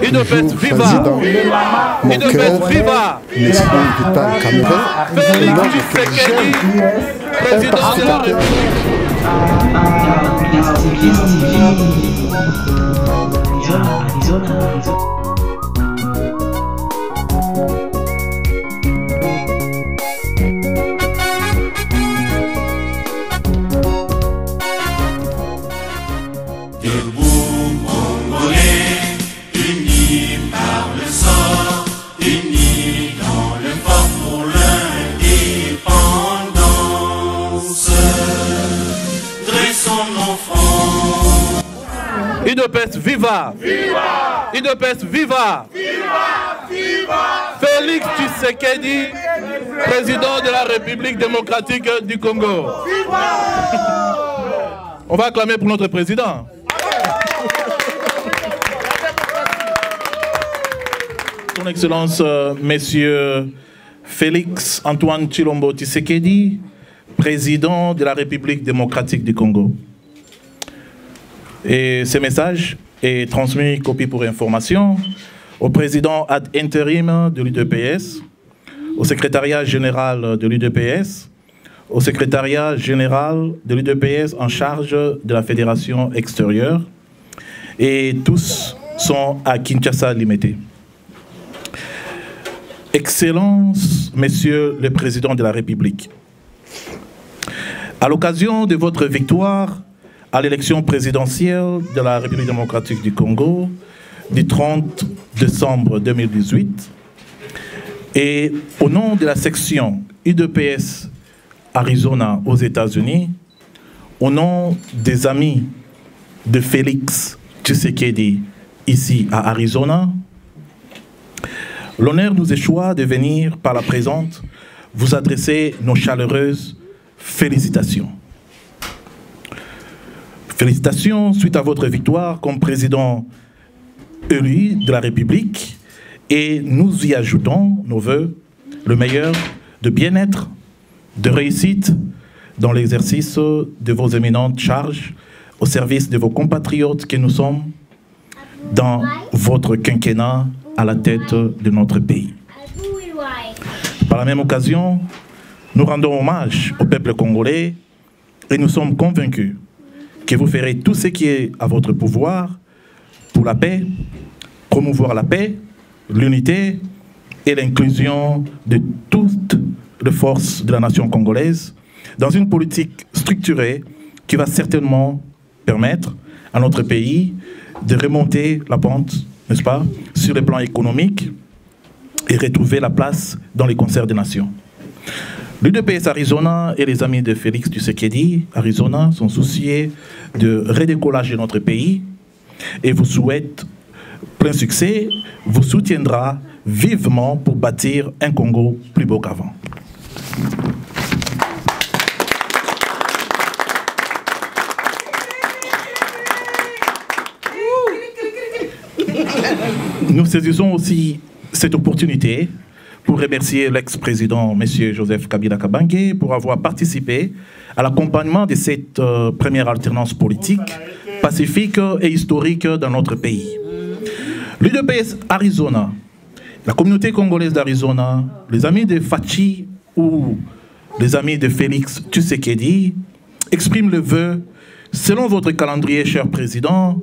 UDPS viva! UDPS viva! L'esprit vital Cameroun. Félix Tshisekedi, président de la République. UDPS viva! Viva! UDPS viva! Viva! Viva! Félix Tshisekedi, président de la République démocratique du Congo. Viva! On va acclamer pour notre président. Son Excellence, Messieurs Félix Antoine Tshilombo Tshisekedi, président de la République démocratique du Congo. Et ce message est transmis, copie pour information, au président ad intérim de l'UDPS, au secrétariat général de l'UDPS, au secrétariat général de l'UDPS en charge de la fédération extérieure, et tous sont à Kinshasa limité. Excellence, Monsieur le Président de la République, à l'occasion de votre victoire à l'élection présidentielle de la République démocratique du Congo du 30 décembre 2018 et au nom de la section UDPS Arizona aux États-Unis, au nom des amis de Félix Tshisekedi ici à Arizona, l'honneur nous échoit de venir par la présente vous adresser nos chaleureuses félicitations. Félicitations suite à votre victoire comme président élu de la République et nous y ajoutons nos vœux, le meilleur de bien-être, de réussite dans l'exercice de vos éminentes charges au service de vos compatriotes que nous sommes dans votre quinquennat à la tête de notre pays. Par la même occasion, nous rendons hommage au peuple congolais et nous sommes convaincus que vous ferez tout ce qui est à votre pouvoir pour la paix, promouvoir la paix, l'unité et l'inclusion de toutes les forces de la nation congolaise dans une politique structurée qui va certainement permettre à notre pays de remonter la pente, n'est-ce pas, sur le plan économique et retrouver la place dans les concerts des nations. L'UDPS Arizona et les amis de Félix Tshisekedi Arizona sont souciés de redécollage de notre pays et vous souhaitent plein succès, vous soutiendra vivement pour bâtir un Congo plus beau qu'avant. Nous saisissons aussi cette opportunité pour remercier l'ex-président M. Joseph Kabila Kabange pour avoir participé à l'accompagnement de cette première alternance politique, pacifique et historique dans notre pays. L'UDPS Arizona, la communauté congolaise d'Arizona, les amis de Fachi ou les amis de Félix Tshisekedi expriment le vœu, selon votre calendrier, cher président,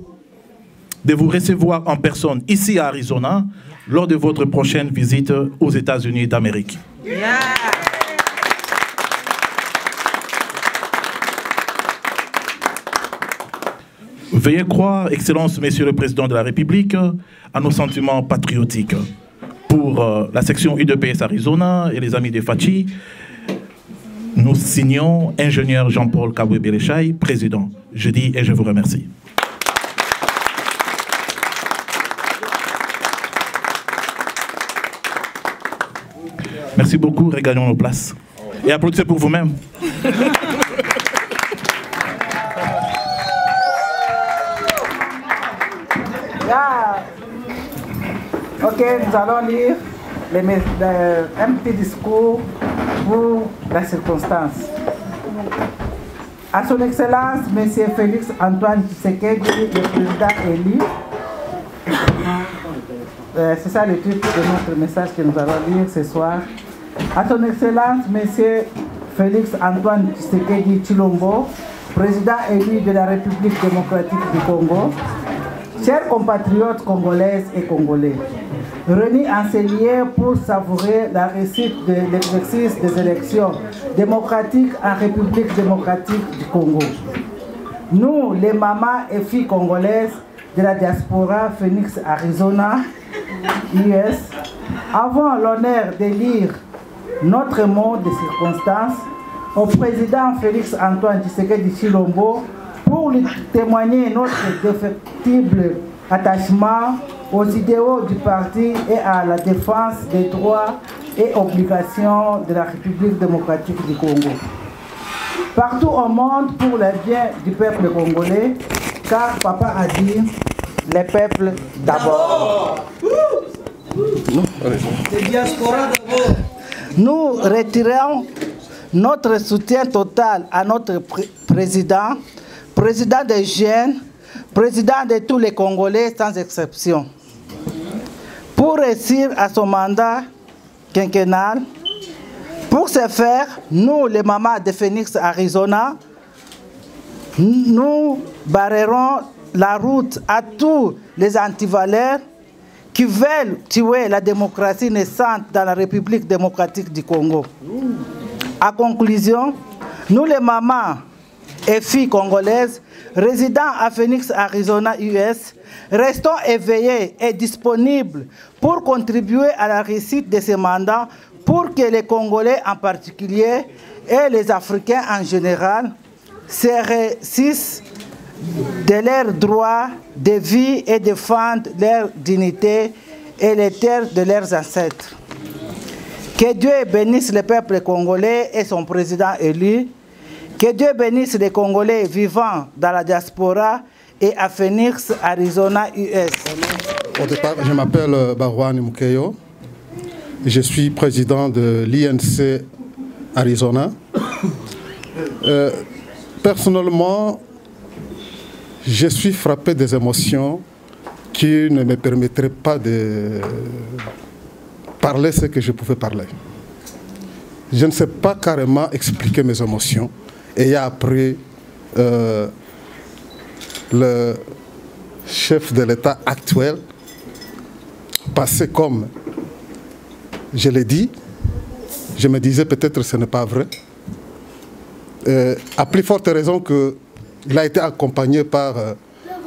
de vous recevoir en personne ici à Arizona lors de votre prochaine visite aux États-Unis d'Amérique. Yeah. Veuillez croire, Excellence, Monsieur le Président de la République, à nos sentiments patriotiques. Pour la section UDPS Arizona et les amis de Fachi, nous signons ingénieur Jean-Paul Kabwe-Belechai, président. Je dis et je vous remercie. Merci beaucoup, regagnons nos places. Et applaudissez pour vous-même. Ok, nous allons lire un petit discours pour la circonstance. À son Excellence, M. Félix Antoine Tshisekedi, le président élu, C'est ça le titre de notre message que nous allons lire ce soir. À son Excellence, Monsieur Félix Antoine Tshisekedi Tshilombo, président élu de la République démocratique du Congo, chers compatriotes congolaises et congolais, réunis en ces lieux pour savourer la réussite de l'exercice des élections démocratiques en République démocratique du Congo. Nous, les mamans et filles congolaises de la diaspora Phoenix, Arizona, US, avons l'honneur d'élire notre mot de circonstance au président Félix Antoine Tshisekedi Tshilombo pour lui témoigner notre indéfectible attachement aux idéaux du parti et à la défense des droits et obligations de la République démocratique du Congo. Partout au monde pour le bien du peuple congolais, car papa a dit les peuples d'abord. Nous retirons notre soutien total à notre président, président des jeunes, président de tous les Congolais sans exception. Pour réussir à son mandat quinquennal, pour ce faire, nous, les mamans de Phoenix, Arizona, nous barrerons la route à tous les antivaleurs qui veulent tuer la démocratie naissante dans la République démocratique du Congo. En conclusion, nous les mamans et filles congolaises résidant à Phoenix, Arizona, US, restons éveillés et disponibles pour contribuer à la réussite de ce mandat pour que les Congolais en particulier et les Africains en général se réussissent de leurs droits de vie et défendent leur dignité et les terres de leurs ancêtres. Que Dieu bénisse le peuple congolais et son président élu. Que Dieu bénisse les Congolais vivant dans la diaspora et à Phoenix, Arizona, US. Au départ, je m'appelle Barouane Mukeyo. Je suis président de l'INC Arizona. Personnellement, je suis frappé des émotions qui ne me permettraient pas de parler ce que je pouvais parler. Je ne sais pas carrément expliquer mes émotions. Et après, le chef de l'État actuel, passé comme je l'ai dit, je me disais peut-être que ce n'est pas vrai. À plus forte raison qu'il a été accompagné par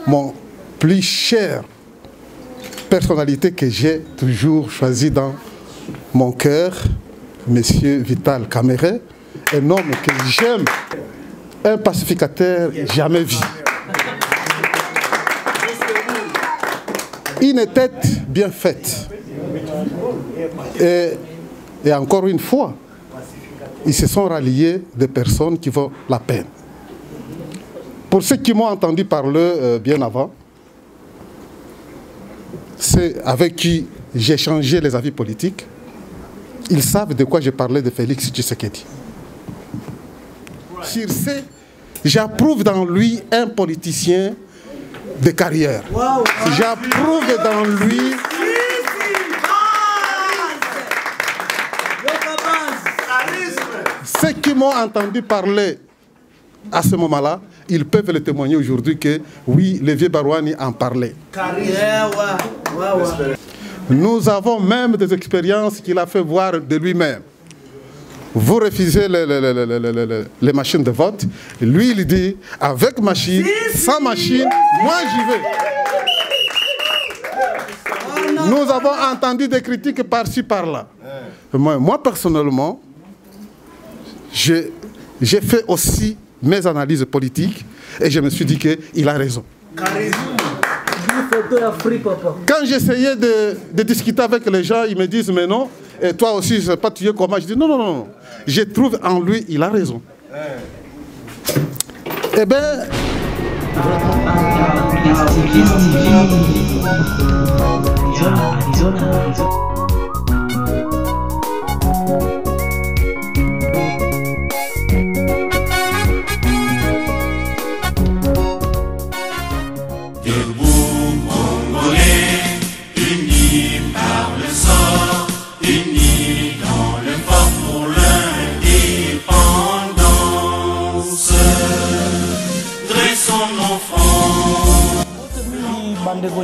mon plus cher personnalité que j'ai toujours choisi dans mon cœur, Monsieur Vital Kamerhe, un homme que j'aime, un pacificateur jamais vu. Une tête bien faite. Et encore une fois, ils se sont ralliés des personnes qui valent la peine. Pour ceux qui m'ont entendu parler bien avant, c'est avec qui j'ai changé les avis politiques. Ils savent de quoi je parlais de Félix Tshisekedi. Sur ce, j'approuve dans lui un politicien de carrière. J'approuve dans lui ceux qui m'ont entendu parler à ce moment-là, ils peuvent le témoigner aujourd'hui que oui, le vieux Barouani en parlait. Nous avons même des expériences qu'il a fait voir de lui-même. Vous refusez les machines de vote. Lui, il dit, avec machine, sans machine, moi j'y vais. Nous avons entendu des critiques par-ci, par-là. Moi, personnellement, j'ai fait aussi mes analyses politiques et je me suis dit qu'il a raison. Quand j'essayais de discuter avec les gens, ils me disent, mais non, et toi aussi, je ne sais pas tuer comment. Je dis, non, non, non. Je trouve en lui, il a raison. Eh bien... Debout, Congolais,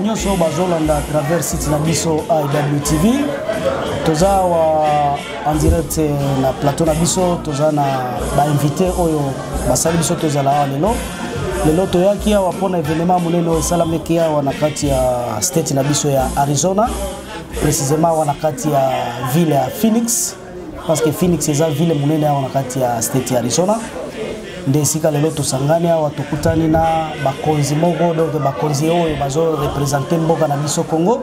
nyonso bazolanda à travers site na biso IWTV toza en direct na plateau na biso toza na ba invité oyo basali biso toza la lelo toyaki awa pona événement monene oyo esalameki awa na kati ya state na biso ya Arizona précisément awa na kati ya ville ya Phoenix parce que Phoenix eza ville monene awa na kati ya state ya Arizona nde esika lelo tosangani awa tokutani na bakonzi moko donc bakonzi oyo bazo représenter mboka na biso Congo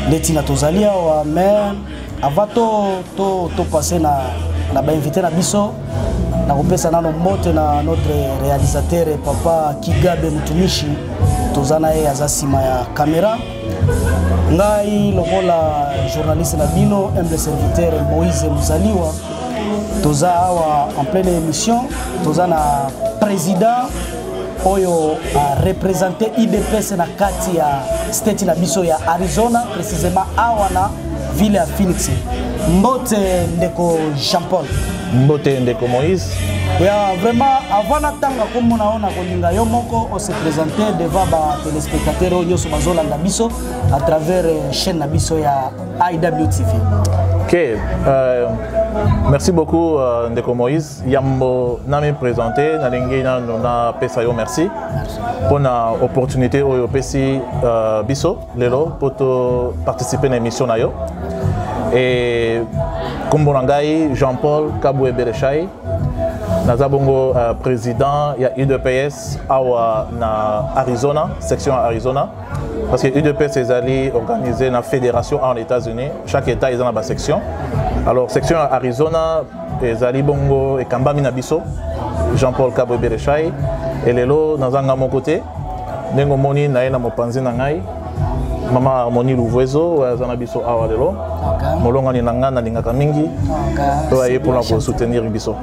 ndeti na tozali awa mais avant to passer na ba invité na biso na kopesa nano mbote na notre réalisateur papa Kigabe Mutumishi tozana ye aza sima ya caméra ngai lokola journaliste na bino humble serviteur Moïse Muzaliwa toza awa en pleine émission toza na président oyo a représenté IDPS na kati ya state na biso ya Arizona précisément awa na ville ya Phoenix mbote ndeko Jean-Paul Mbote ndeko Moïse. Ya vraiment avant natanga comme on a kolinga yo moko on se présenter devant ba téléspectateurs nyonso bazolanda biso à travers chaîne na biso ya IWTV. OK, merci beaucoup ndeko Moïse. Yambo na me présenter na lingi na pesa yo merci pour na opportunité oyo pesi biso lelo pour participer à l'émission na yo. Et Komborangai Jean-Paul Kaboué Berechai Nazabongo président il y a UDPS na Arizona section Arizona parce que UDPS est allé organiser une fédération en États-Unis chaque état est dans la section alors section Arizona est allé bongo et Kambami Nabiso Jean-Paul Kaboué Berechai et lelo nazanga mon côté nengo moni naena mopanzi na ngai Mama Harmonie Louvezo azana biso awa lelo molonga ni nanga na lingaka mingi to aye pour soutenir biso.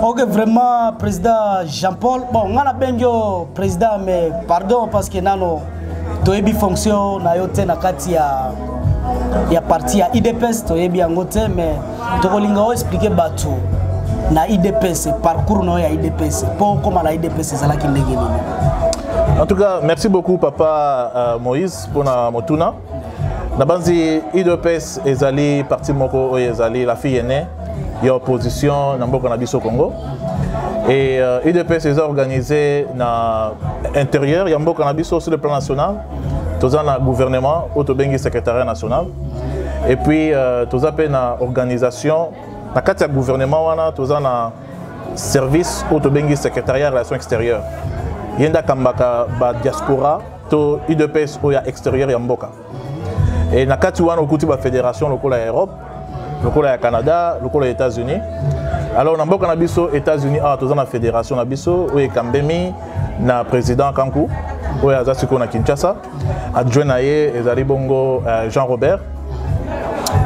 OK vraiment président Jean-Paul bon ngana benjo président mais pardon parce que nano toyebi fonction na yote na kati ya parti ya IDPS toyebi angote mais tokolinga o expliquer batu na IDPS parcours no ya IDPS pour comment la IDPS ezalaki ndenge nini. En tout cas, merci beaucoup Papa Moïse pour na motuna. Na banzi IDPS ezali parti moko ezali la fille aînée ya opposition na mboka na biso Congo. Et IDPS est organisé na intérieur ya mboka na biso sur le plan national. Toza na gouvernement autobengi secrétariat national. Et puis toza pe na organisation na kati ya gouvernement wana toza na service autobengi secrétariat relations extérieures. Yenda kambaka ba diaspora to UDPS oya extérieur ya mboka. Et na kati wana okuti ba fédération lokola ya Europe, lokola ya Canada, lokola ya États-Unis. Alors na mboka na biso États-Unis toza na fédération na biso oya Kambemi na président Kanku oya azasiko na Kinshasa. Adjoint na ye ezali bongo Jean Robert.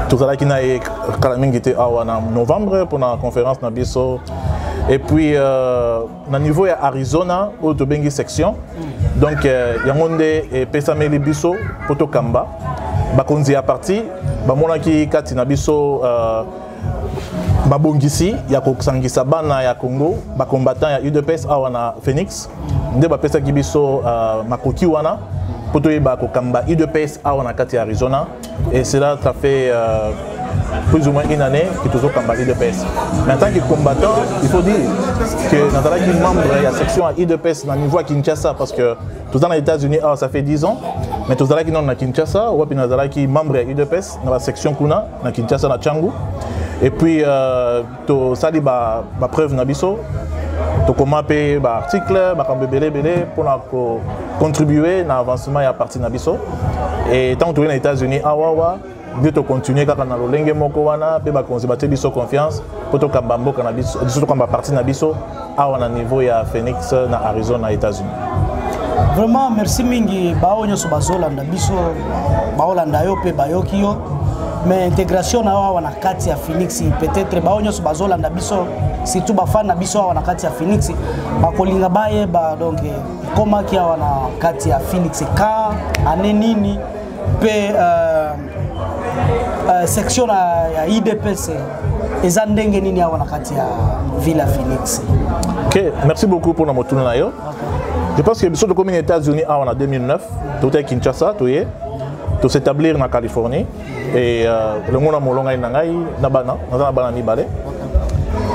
Tozala ki na ye kala mingi te awa na novembre pour la conférence na biso. Et puis, na niveau ya Arizona, au Tobengi section, donc yangonde et Pesameli biso, poto kamba, bakonzi a parti, bamona ki kati na biso, babongisi, ya koksangisa bana ya Congo, bakombatant ya UDPS awana Phoenix, nde ba pesa ki biso makoki wana, poto yeba kokamba UDPS awana kati Arizona, et cela ça fait plus ou moins une année que toujours combattu IDPS. Mais en tant que combattant, il faut dire que nous avons membre de la section à IDPS au niveau à Kinshasa parce que tout dans les États-Unis, ça fait 10 ans. Mais tout dans la Kinshasa, ou puis nous avons membre de IDPS dans la section Kuna, à Kinshasa, à Tchangu. Et puis, tout ça, ma preuve nabiso. Tout comment payer article, pour contribuer à l'avancement et à partir nabiso. Et tant que tu es aux États-Unis, de te continuer quand on a l'olenge moko wana pe ba konzibate biso confiance pour to kamba mboka na biso surtout kamba parti na biso awa na niveau ya Phoenix na Arizona États-Unis. Vraiment merci mingi ba onyo so bazolanda biso ba olanda yo pe ba yoki yo mais intégration na awa na kati ya Phoenix peut-être ba onyo so bazolanda biso surtout ba fan na biso awa na kati ya Phoenix ba kolinga baye ba donc comment ki awa na kati ya Phoenix ka ane nini pe section ya IDPS eza ndenge nini awa na kati ya Villa Phoenix. OK, merci beaucoup pour la motuna na yo. Je pense que sur le commun des États-Unis en 2009, tout est Kinshasa, tout s'établir en Californie. Et le monde a molonga nabana,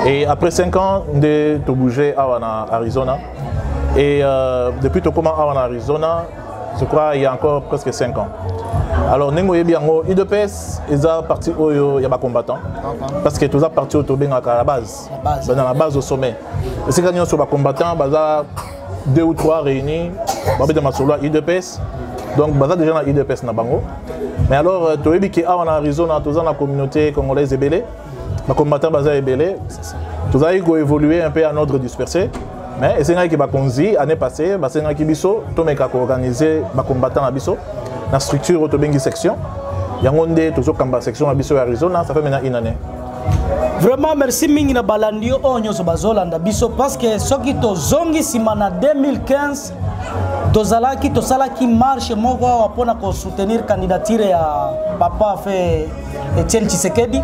et après 5 ans, de bouger en Arizona. Et depuis tout comment en Arizona, je crois il y a encore presque 5 ans. Alors, nous avons IDPS, ils sont partis où il y a des combattants. Parce que tous sont partis au Tobin à la base. Dans la base au sommet. Et c'est quand nous sommes combattants, il y a 2 ou 3 réunis. Il y a IDPS. Donc, il y a déjà dans IDPS. Mais alors, tu as vu qu'en Arizona, tous dans la communauté congolaise est belée. Les combattants sont belés. Tous ont évolué un peu en ordre dispersé. Mais c'est ce qui va conduire l'année passée, c'est ce qui a organisé les combattants à Bisso. Dans la structure autobengi section, il y a une toujours section à Bisso Arizona, ça fait maintenant une année. Vraiment merci mingi na balandio onyo so bazolanda biso parce que soki to zongi simana 2015 tozalaki tosalaki marche moko apona ko soutenir candidature ya papa fait Etienne Tshisekedi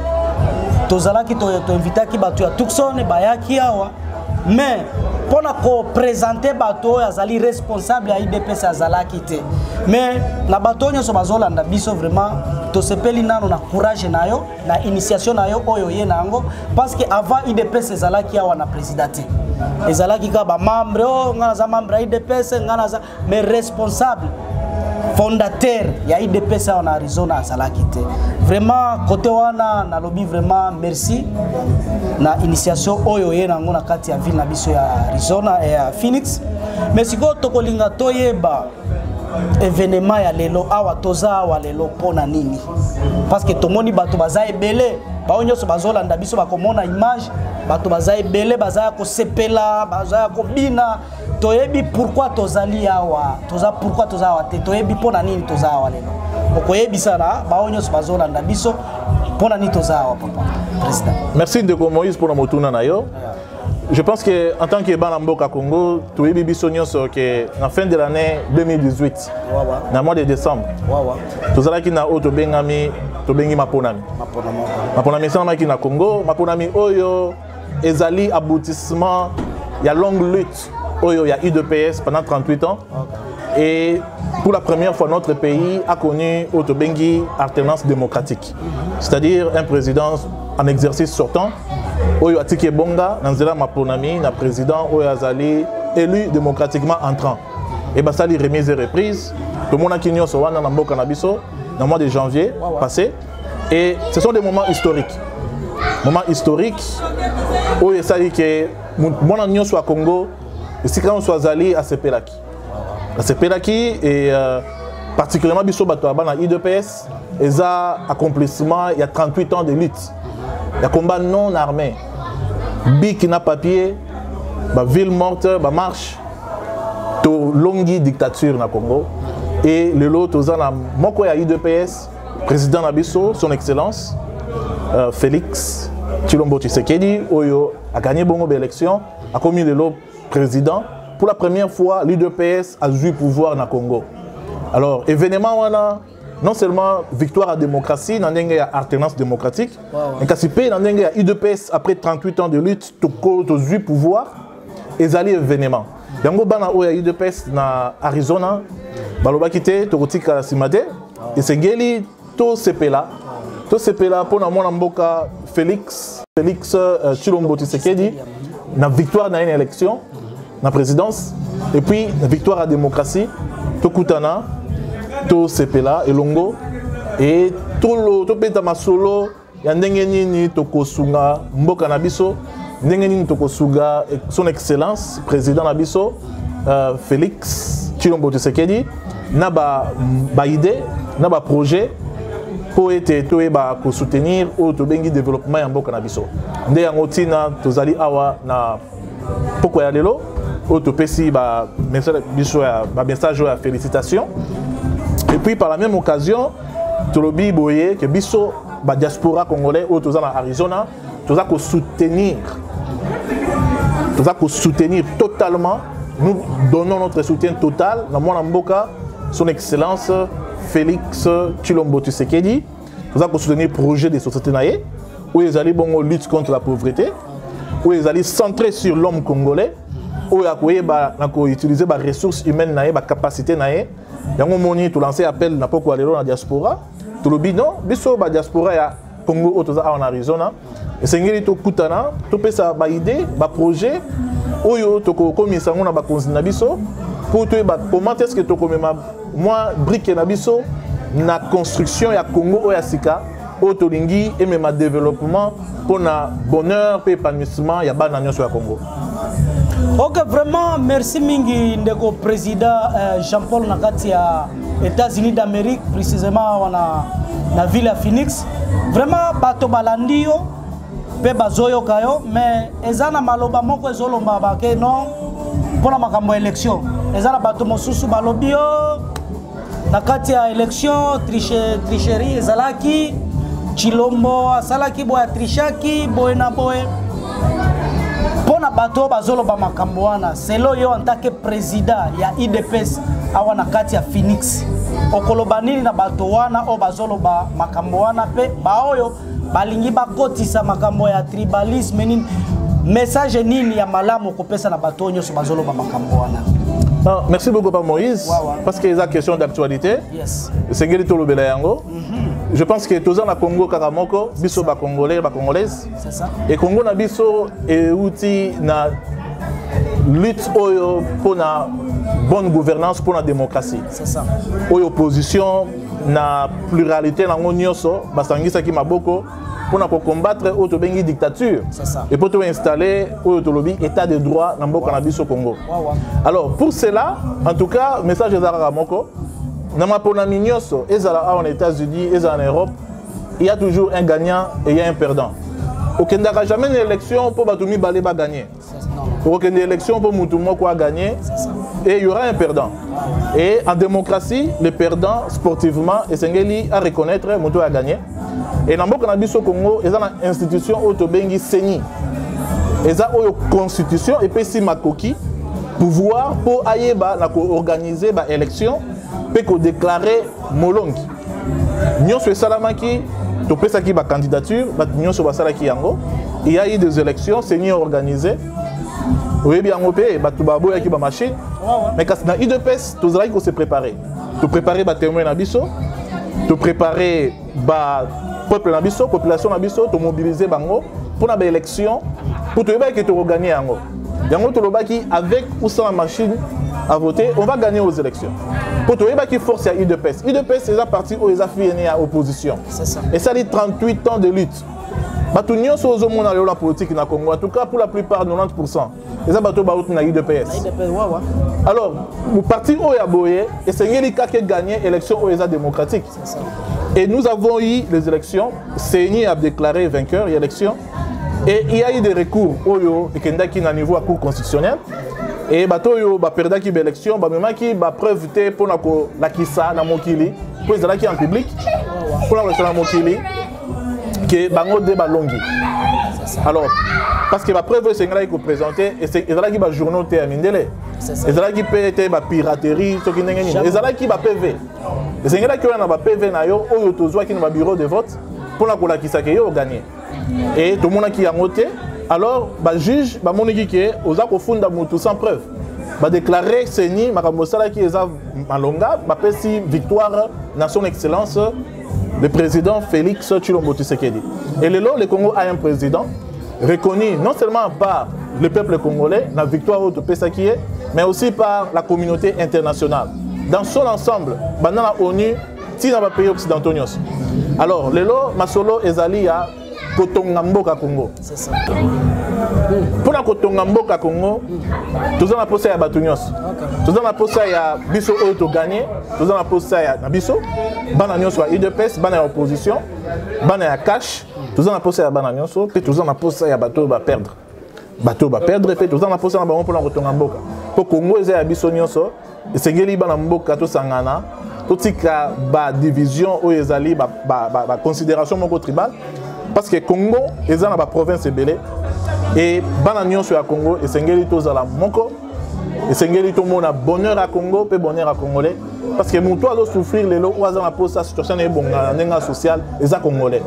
tozalaki to invitaki batu ya Tucson bayaki awa mais pour nous présenter bateau azali responsable à IDPS azalaki te mais na bateau nyo so bazolanda biso vraiment to sepeli nano na courage nayo na initiation nayo oyo ye nango parce que avant IDPS azalaki awa na président ezalaki ka ba membre o ngana za membre IDPS ngana za mais responsable fondateur ya IDPS en Arizona azalaki te vraiment côté wana na lobby vraiment merci na initiation oyo ye nango na kati ya ville na biso ya Arizona et ya Phoenix mais siko tokolinga toyeba événement ya lelo awa toza awa lelo pona nini parce que tomoni bato baza ebele baonyo so bazolanda biso bakomona image bato baza ebele baza ko sepela baza ko bina toyebi pourquoi tozali awa toza pourquoi toza awa te toyebi pona nini toza awa lelo okoyebi sana baonyo so bazolanda biso pona nini toza awa papa président. Merci de Moïse pour la motuna na yo. Je pense qu'en tant que Banamboka Congo, tu es bisognos que la fin de l'année 2018, dans le mois de décembre, tu as dit que tu bengi maponami. Maponami c'est qui na Congo, maponami oyo ezali aboutissement, il y a longue lutte oyo il y a IDPS pendant 38 ans. Et pour la première fois notre pays a connu Otobengi alternance démocratique, c'est-à-dire un président en exercice sortant. Oyo Atike Bonga, Nanzela Maponami, le président Oyo Azali, élu démocratiquement entrant. Et Bassali remise et reprise. Tout le monde a quitté Sowana dans le Canabiso, dans le mois de janvier passé. Et ce sont des moments historiques. Moments historiques, Oyo Sali que mon agnon soit Congo, et si quand on soit Azali à Sepelaki. À Sepelaki, et particulièrement Bisso Batouaba dans IDPS, et ça, accomplissement, il y a 38 ans de lutte. Il y a combat non armé. Bikina papier, ville morte, marche, longue dictature na Congo. Et le lot, moko ya IDPS, président Nabiso, son excellence, Félix Tshilombo Tshisekedi, Oyo a gagné bongo l'élection, a commis le lot président. Pour la première fois, l'IDPS a eu pouvoir na Congo. Alors, événement, non seulement victoire à la démocratie, dans une alternance démocratique, mais aussi dans une IDPS après 38 ans de lutte, tout le pouvoir, et ça événement. Dans le IDPS na Arizona, baloba kité tokotika la simade, et c'est geli to sepela pour na mona mboka Félix Tshilombo Tshisekedi, na victoire dans une élection, na présidence, et puis la victoire à la démocratie, to kutana. To sepela elongo et to peta masolo ya ndenge nini to kosunga mboka na biso ndenge nini to kosunga son excellence président na biso Félix Tshilombo Tshisekedi na ba idée na ba projet pour être to ba ko soutenir au to bengi développement ya mboka na biso nde yango tina tozali awa na poko ya lelo au to pesi ba message biso ya ba message ya félicitations. Et puis par la même occasion, Tolobi Boye, que Bisso, la diaspora congolais, au Tozana Arizona, Toza ko soutenir totalement. Nous donnons notre soutien total dans mon Mboka, son excellence Félix Tshilombo Tshisekedi. Toza ko soutenir le projet de société naïe, où ils allaient bon lutte contre la pauvreté, où ils allaient centrer sur l'homme congolais, où il faut utiliser les ressources humaines, les capacités. Yango moni tout lancer appel na poko alelo na diaspora. Tout le bidon, biso ba diaspora ya Congo otoza en Arizona. Et sengeli to kutana, to pesa ba idée, ba projet oyo to ko komisa ngona ba konzina biso pour to ba comment est-ce que to komema moi brique na biso na construction ya Congo oya sika otolingi et même développement pour na bonheur et épanouissement ya ba na nyonso ya Congo. Ok, vraiment, merci mingi ndeko président Jean-Paul nakati ya États-Unis d'Amérique, précisément na ville ya Phoenix. Vraiment, bato balandio, pe bazoyo kayo, mais ezana maloba moko ezolomba bake non pour la makambo élection. Ezana bato mosusu balobio nakati ya élection, tricherie ezalaki, Chilombo asalaki boya trichaki, boye na boye. Pona bato bazolo ba makambo wana selo yo en tant que président ya IDPS awana kati ya Phoenix okoloba nini na bato wana o bazolo ba makambo wana pe baoyo balingi bakotisa makambo ya tribalisme nini message nini ya malamu kopesa na bato nyonso bazolo ba makambo wana. Non, merci beaucoup par Moïse parce que c'est une question d'actualité. Yes. C'est ngeli to lobela yango. Je pense que tous en Congo karamoko biso ba congolais ba congolaises. C'est ça. Et Congo na biso et outil na lutte oyo pour la bonne gouvernance pour la démocratie. C'est ça. Oyo opposition na pluralité na ngonyoso basangisa ki maboko pour na combattre auto bengi dictature. C'est ça. Et pour tout installer auto lobby état de droit na mboka na biso Congo. Alors pour cela en tout cas message ezara moko na mapona minyoso ezala en États-Unis et en Europe il y a toujours un gagnant et il y a un perdant. Aucun n'a jamais une élection pour Batoumi Baleba gagner. Aucune élection pour Moutoumoko a gagner et il y aura un perdant. Et en démocratie, le perdant sportivement et Sengeli à reconnaître Moutou a gagné. Et dans le Biso Congo, il y a une institution autobengi Seni. Il y a une constitution et puis si Makoki pouvoir pour Ayeba organiser une élection pour déclarer Molongi. Nous sommes Salamaki. Tu peux savoir la candidature, il y a eu des élections, c'est organisé. Oui, bien, on peut, il y a machine. Mais quand il y a IDPS, tu dois se préparer. Tu préparer les témoins dans biso, tu préparer le peuple dans biso, la population dans biso, tu mobiliser pour une élection, pour te dire que tu vas gagner. Avec ou sans la machine à voter, on va gagner aux élections. Pour te dire qu'il force à IDPS. IDPS, c'est la partie où ils ont fait à l'opposition. Et ça dit 38 ans de lutte. Batunion sur la politique dans le Congo, en tout cas pour la plupart, 90%. Ils ont battu l'IDPS. Alors, le parti où il y a boyé, et c'est lui qui a gagné l'élection où il y a démocratique. Et nous avons eu les élections, CENI a déclaré vainqueur l'élection. Et il y a eu des recours au niveau à cour constitutionnelle. Et batoyo ba perda ki élection ba mema ki ba preuve te pour la kisa na mokili pour ezala ki en public pour la mokili que bango de balongi. Alors parce que ba preuve c'est ngala ko présenter et c'est ezala ki ba journaux te amindele. Ezala ki peut ba piraterie to ki ndenge nini. Ezala ki ba PV. C'est ngala ki na ba PV na yo oyo tozwa ki na ba bureau de vote pour la kisa ke yo gagner. Et tout le monde qui a voté. Alors, le juge, le juge, sans preuve, va déclarer Seni, qui est Malonga, si victoire dans son excellence, le président Félix Tshilombo Tshisekedi. Et le Congo a un président reconnu non seulement par le peuple congolais, la victoire de Pesaki, mais aussi par la communauté internationale. Dans son ensemble, dans la ONU, si dans les pays occidentaux. Alors, le Masolo Ezali a Kotonga Mboka Congo. C'est ça. Pour la Kotonga Mboka Congo, nous avons posé à Batunios. Nous avons posé à Bisso Auto gagné. Nous avons posé à Bisso. Bananios soit IDPS, Banana opposition, Banana cash. Nous avons posé à Bananios. Puis nous avons posé à Bateau va perdre. Bateau va perdre. Puis nous avons posé à Bananios pour la Kotonga Mboka. Pour Congo, il y a Bisso Nyoso. Et c'est Geli Banana Mboka to Sangana. Tout ce qui a division ou ezali ba considération moko tribal. Parce que Congo, ils ont la province belé et bananion sur le Congo et sengeli to zala moko et sengeli to mona bonheur à Congo pe bonheur à Congolais parce que mon doit souffrir les lots oazana pour sa situation est bon na social les a Congolais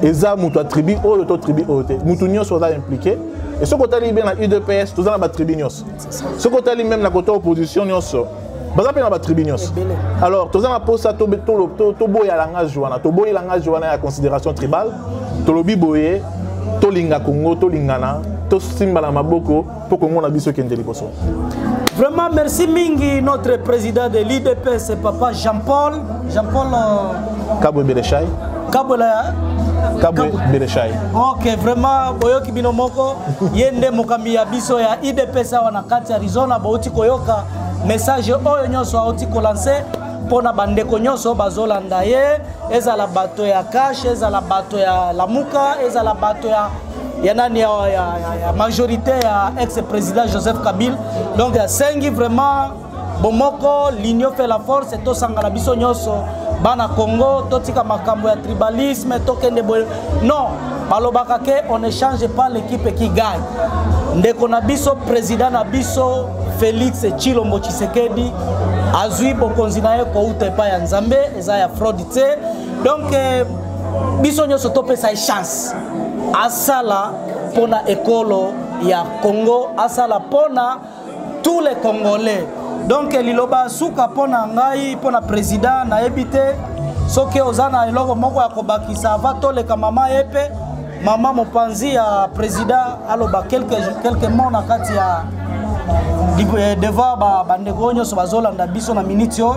ils a muto tribu ou to tribu ote mutunyo soit impliqué Et ce côté bien la UDPS, tout ça dans la tribune. Ce côté même la côté opposition, Baza pe na ba tribunios. Alors, tous en pose ça to boy à langage joana, to boy langage joana à considération tribale, to lobi boye, to linga Congo, to lingana, to simbala maboko pour Congo na biso kende liboso. Vraiment merci mingi notre président de l'IDP, c'est papa Jean-Paul Kabwe Belechai. Kabwe Belechai. OK, vraiment boyoki bino moko yende mokambi ya biso ya IDP sawa na kati Arizona bauti koyoka message oyo nyonso auti ko lancer pona bandeko nyonso bazolanda ye ezala bato ya cash ezala bato ya lamuka ezala bato ya nani ya majorité ya ex-président Joseph Kabila. Donc sengi vraiment bomoko l'union fait la force et to sangala biso nyonso bana Congo totika makambo ya tribalisme tokende non balobaka ke on ne change pas l'équipe qui gagne. Ndeko na biso président na biso Félix Tshilombo Tshisekedi azui bokonzi na ye ko utepa ya Nzambe eza ya fraude te. Donc biso nyonso topesa chance asala pona ekolo ya Congo asala pona tous les Congolais. Donc liloba suka pona ngai pona président na ebité soki ozana eloko moko ya kobakisa va toleka mama epe mama mopanzi ya président aloba quelques mots na kati ya devant bandeko nyonso bazolanda biso na minitio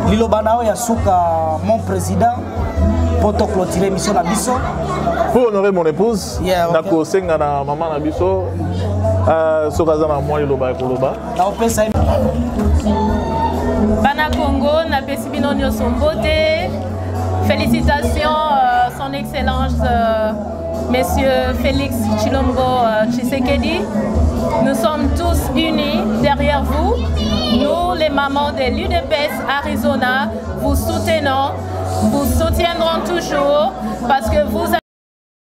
liloba nao ya suka mon président poto clôturer mission na biso. Pour honorer mon épouse, nako senga na maman na biso sokaza na moi liloba ekoloba na opesa Bana Congo na pesi bino nyonso mbote. Félicitations son excellence Monsieur Félix Tshilombo Tshisekedi. Nous sommes tous unis derrière vous. Nous, les mamans de l'UDPS Arizona, vous soutenons, vous soutiendrons toujours parce que vous